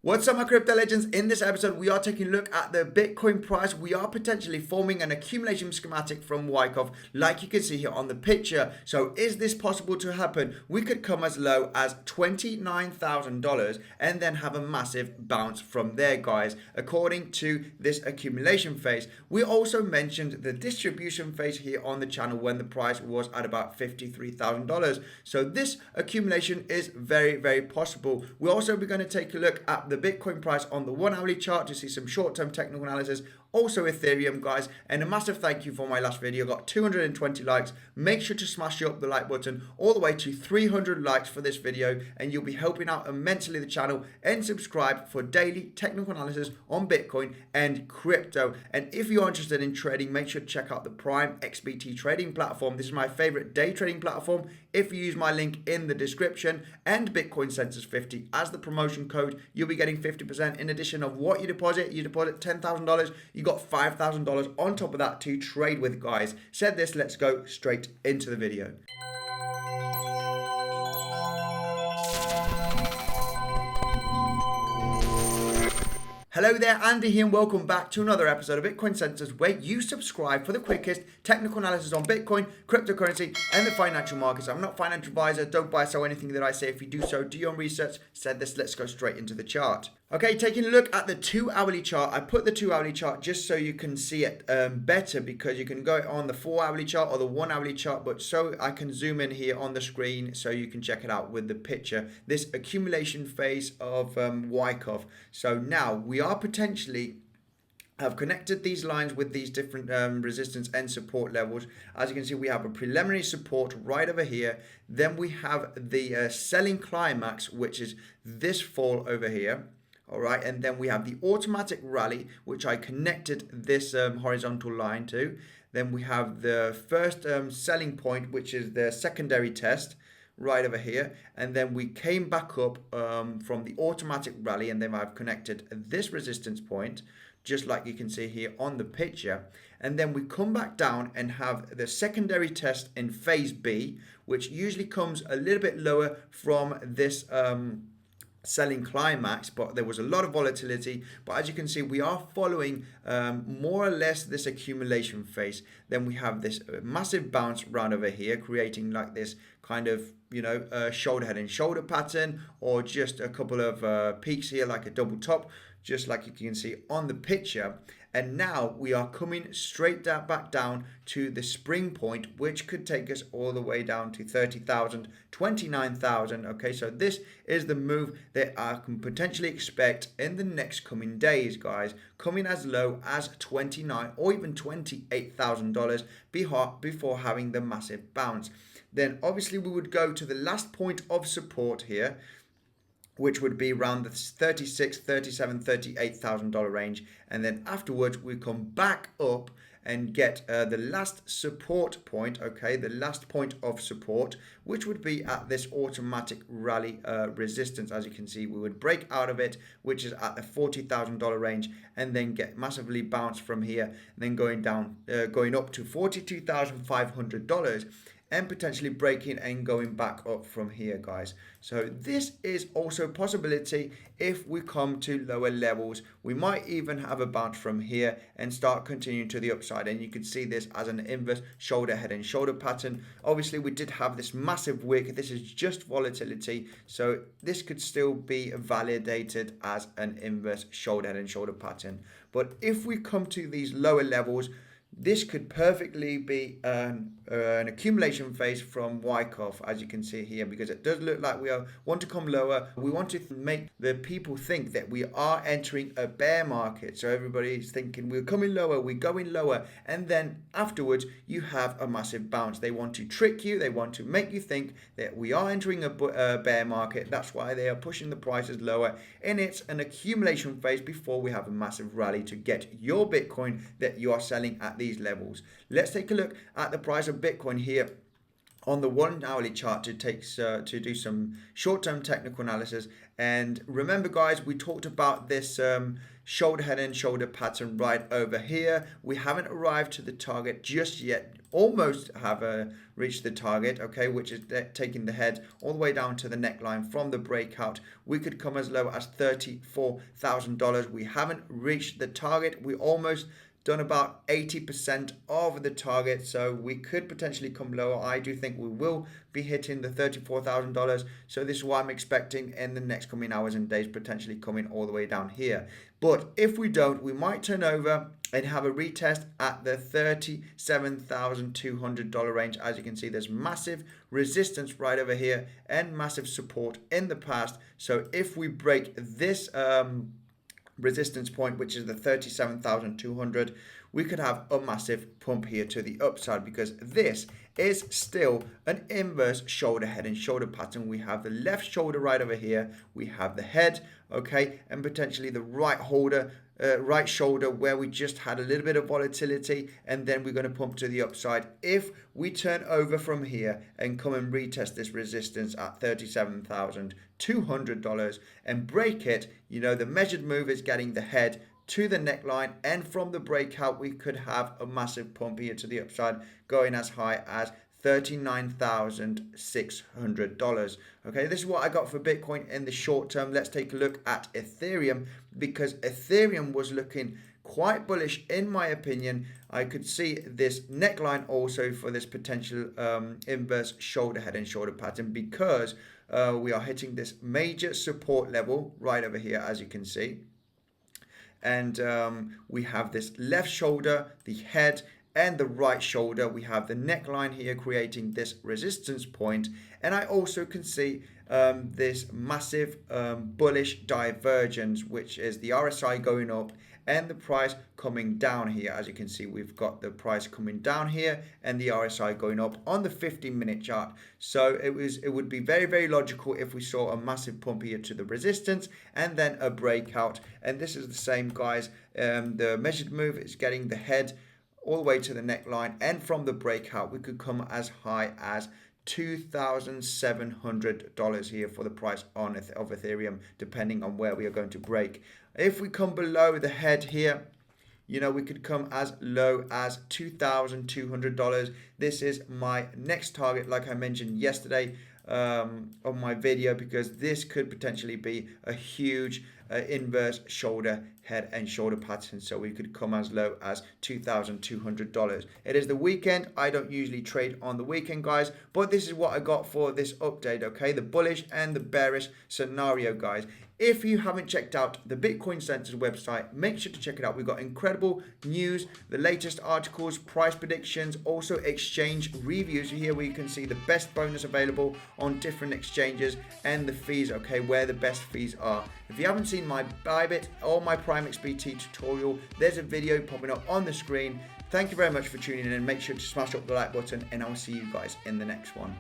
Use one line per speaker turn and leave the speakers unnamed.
What's up, my crypto legends? In this episode, we are taking a look at the Bitcoin price. We are potentially forming an accumulation schematic from Wyckoff, like you can see here on the picture. So is this possible to happen? We could come as low as $29,000 and then have a massive bounce from there, guys, according to this accumulation phase. We also mentioned the distribution phase here on the channel when the price was at about $53,000. So this accumulation is very, very possible. We're also going to take a look at the Bitcoin price on the 1 hourly chart to see some short-term technical analysis, also Ethereum, guys. And a massive thank you for my last video. Got 220 likes. Make sure to smash up the like button all the way to 300 likes for this video, and you'll be helping out immensely the channel. And subscribe for daily technical analysis on Bitcoin and crypto. And if you're interested in trading, make sure to check out the PrimeXbt trading platform. This is my favorite day trading platform. If you use my link in the description and Bitcoinsensus 50 as the promotion code, you'll be getting 50% in addition of what you deposit. You deposit $10,000, you got $5,000 on top of that to trade with, guys. Said this, let's go straight into the video. Hello there, Andy here, and welcome back to another episode of Bitcoinsensus, where you subscribe for the quickest technical analysis on Bitcoin, cryptocurrency, and the financial markets. I'm not a financial advisor. Don't buy or sell anything that I say. If you do so, do your own research. Said this, let's go straight into the chart. Okay, taking a look at the 2 hourly chart. I put the 2 hourly chart just so you can see it better, because you can go on the 4 hourly chart or the 1 hourly chart, but so I can zoom in here on the screen so you can check it out with the picture. This accumulation phase of Wyckoff. So now we are potentially have connected these lines with these different resistance and support levels. As you can see, we have a preliminary support right over here. Then we have the selling climax, which is this fall over here. All right, and then we have the automatic rally, which I connected this horizontal line to. Then we have the first selling point, which is the secondary test right over here. And then we came back up from the automatic rally, and then I've connected this resistance point, just like you can see here on the picture. And then we come back down and have the secondary test in phase B, which usually comes a little bit lower from this selling climax, but there was a lot of volatility. But as you can see, we are following more or less this accumulation phase. Then we have this massive bounce round over here, creating like this kind of, shoulder head and shoulder pattern, or just a couple of peaks here, like a double top, just like you can see on the picture. And now we are coming straight back down to the spring point, which could take us all the way down to 30,000, 29,000. Okay, so this is the move that I can potentially expect in the next coming days, guys, coming as low as $29,000 or even $28,000 before having the massive bounce. Then obviously we would go to the last point of support here, which would be around the $36,000, $37,000, $38,000 range. And then afterwards, we come back up and get the last support point, okay, the last point of support, which would be at this automatic rally resistance. As you can see, we would break out of it, which is at the $40,000 range, and then get massively bounced from here, and then going down, going up to $42,500. And potentially breaking and going back up from here, guys. So this is also a possibility if we come to lower levels. We might even have a bounce from here and start continuing to the upside. And you can see this as an inverse shoulder, head and shoulder pattern. Obviously, we did have this massive wick. This is just volatility. So this could still be validated as an inverse shoulder, head and shoulder pattern. But if we come to these lower levels, this could perfectly be an accumulation phase from Wyckoff, as you can see here, because it does look like we want to come lower. We want to make the people think that we are entering a bear market. So everybody's thinking we're coming lower, we're going lower, and then afterwards you have a massive bounce. They want to trick you. They want to make you think that we are entering a bear market. That's why they are pushing the prices lower, and it's an accumulation phase before we have a massive rally to get your Bitcoin that you are selling at these levels. Let's take a look at the price of Bitcoin here on the 1 hourly chart to do some short-term technical analysis. And remember, guys, we talked about this shoulder, head and shoulder pattern right over here. We haven't arrived to the target just yet. Almost have reached the target, okay, which is taking the head all the way down to the neckline from the breakout. We could come as low as $34,000. We haven't reached the target. We almost done about 80% of the target, so we could potentially come lower. I do think we will be hitting the $34,000, so this is what I'm expecting in the next coming hours and days, potentially coming all the way down here. But if we don't, we might turn over and have a retest at the $37,200 range. As you can see, there's massive resistance right over here and massive support in the past. So if we break this resistance point, which is the 37,200, we could have a massive pump here to the upside, because this is still an inverse shoulder, head and shoulder pattern. We have the left shoulder right over here, we have the head, okay, and potentially the right shoulder where we just had a little bit of volatility, and then we're going to pump to the upside. If we turn over from here and come and retest this resistance at $37,200 and break it, you know, the measured move is getting the head to the neckline, and from the breakout we could have a massive pump here to the upside, going as high as $39,600. Okay, this is what I got for Bitcoin in the short term. Let's take a look at Ethereum, because Ethereum was looking quite bullish in my opinion. I could see this neckline also for this potential inverse shoulder, head and shoulder pattern, because we are hitting this major support level right over here, as you can see. And we have this left shoulder, the head, and the right shoulder. We have the neckline here creating this resistance point, and I also can see this massive bullish divergence, which is the RSI going up and the price coming down here. As you can see, we've got the price coming down here and the RSI going up on the 15-minute chart. So it would be very, very logical if we saw a massive pump here to the resistance and then a breakout. And this is the same, guys. The measured move is getting the head all the way to the neckline, and from the breakout we could come as high as $2,700 here for the price of Ethereum, depending on where we are going to break. If we come below the head here, you know, we could come as low as $2,200. This is my next target, like I mentioned yesterday on my video, because this could potentially be a huge inverse shoulder, head and shoulder pattern. So we could come as low as $2,200. It is the weekend. I don't usually trade on the weekend, guys, but this is what I got for this update, okay? The bullish and the bearish scenario, guys. If you haven't checked out the Bitcoinsensus website, make sure to check it out. We've got incredible news, the latest articles, price predictions, also exchange reviews here, where you can see the best bonus available on different exchanges and the fees, okay, where the best fees are. If you haven't seen my Bybit or my PrimeXbt tutorial, there's a video popping up on the screen. Thank you very much for tuning in, and make sure to smash up the like button, and I'll see you guys in the next one.